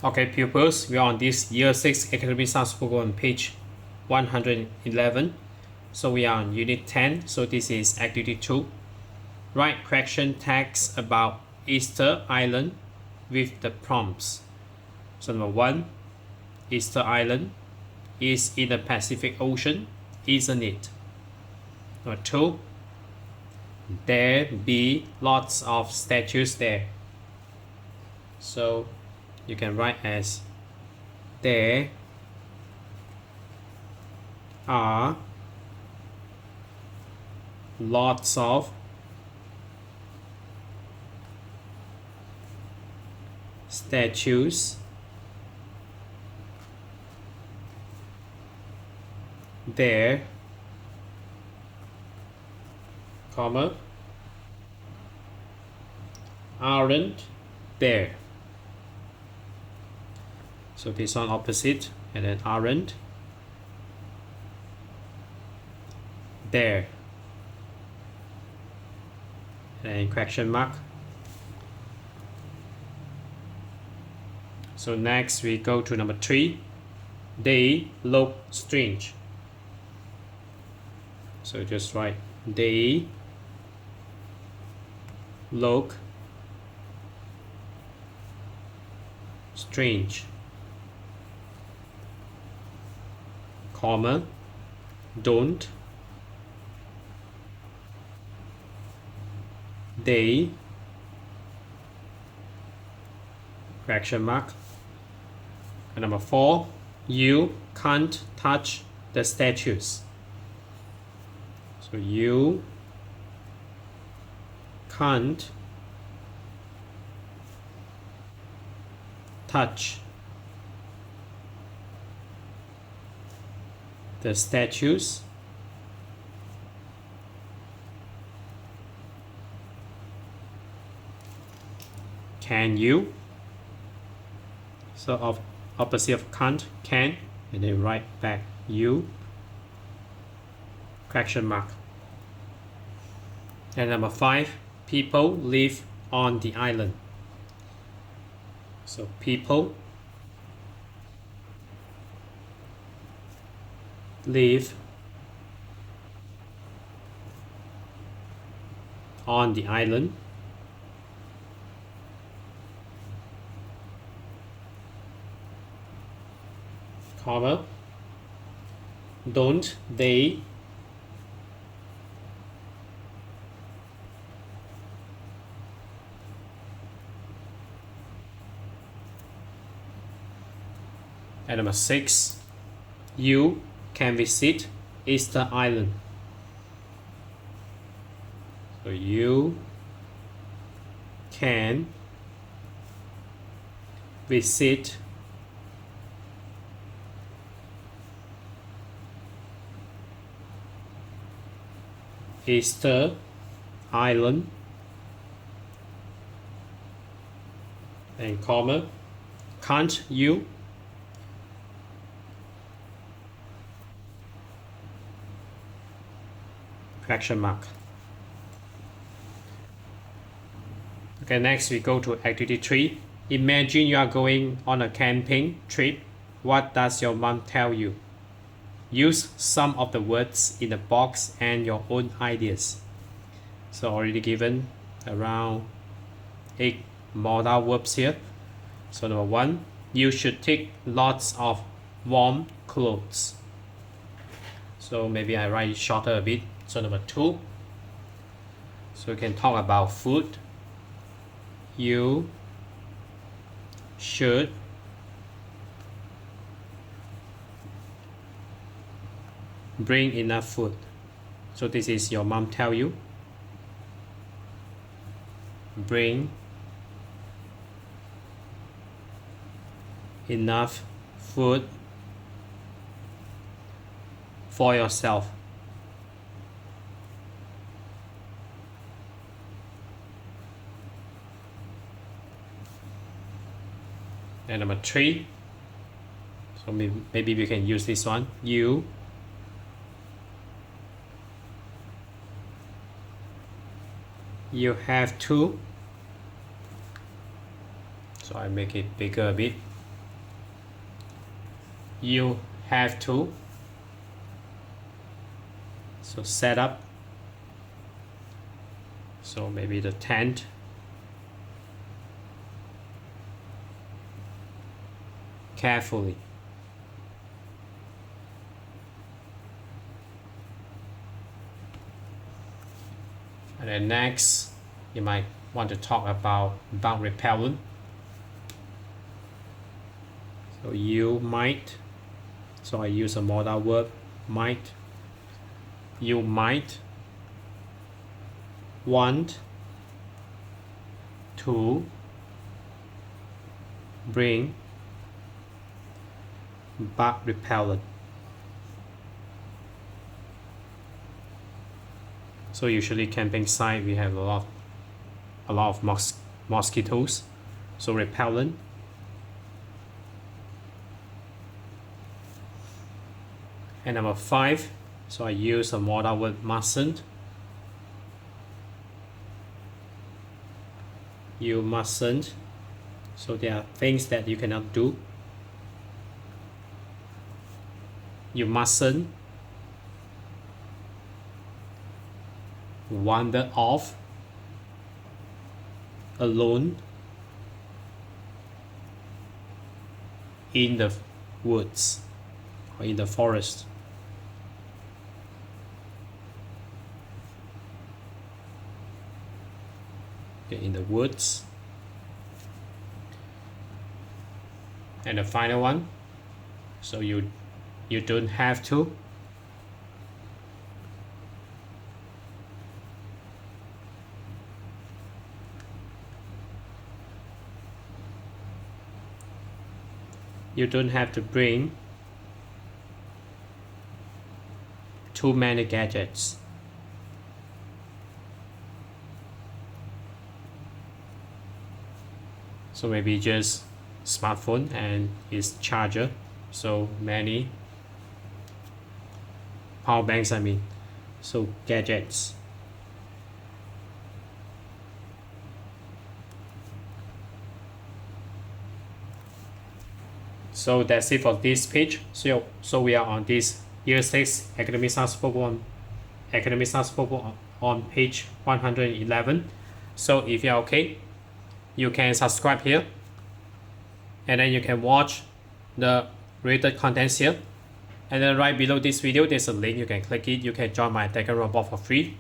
Okay, pupils, we are on this Year 6 Academy Stars Workbook on page 111. So we are on Unit 10. So this is Activity 2. Write question text about Easter Island with the prompts. So number 1, Easter Island is in the Pacific Ocean, isn't it? Number 2, there be lots of statues there. So you can write as there are lots of statues there, comma, aren't there. So this one opposite, and then aren't there, and question mark. So next we go to number 3. They look strange. So just write they look strange, comma, don't they, question mark. And number 4, you can't touch the statues. So you can't touch the statues. Can you? So opposite of can't, can, and then write back you, question mark. And number 5, people live on the island. So people live on the island, comma, don't they and number 6, you can visit Easter Island. So you can visit Easter Island, and comma, can't you? Question mark. Okay, next we go to activity 3. Imagine you are going on a camping trip. What does your mom tell you? Use some of the words in the box and your own ideas. So already given around 8 modal verbs here. So number 1, you should take lots of warm clothes. So maybe I write it shorter a bit. So number 2, so we can talk about food. You should bring enough food. So this is your mom tell you. Bring enough food for yourself. And number 3, so maybe we can use this one. You have to, so I make it bigger a bit. You have to. So set up. So maybe the tent. Carefully. And then next, you might want to talk about bug repellent. So you might. So I use a modal verb, might. You might want to bring bug repellent. So usually camping site we have a lot of mosquitoes. So repellent. And number 5, so I use a modal verb mustn't. You mustn't. So there are things that you cannot do. You mustn't wander off alone in the woods or in the forest. Okay, in the woods. And the final one, so you don't have to. You don't have to bring too many gadgets. So maybe just smartphone and its charger. So many power banks, I mean. So gadgets. So that's it for this page. So we are on this Year 6 Academy Stars Workbook on page 111. So if you're okay, you can subscribe here, and then you can watch the related contents here. And then right below this video, there's a link. You can click it. You can join my Telegram bot for free.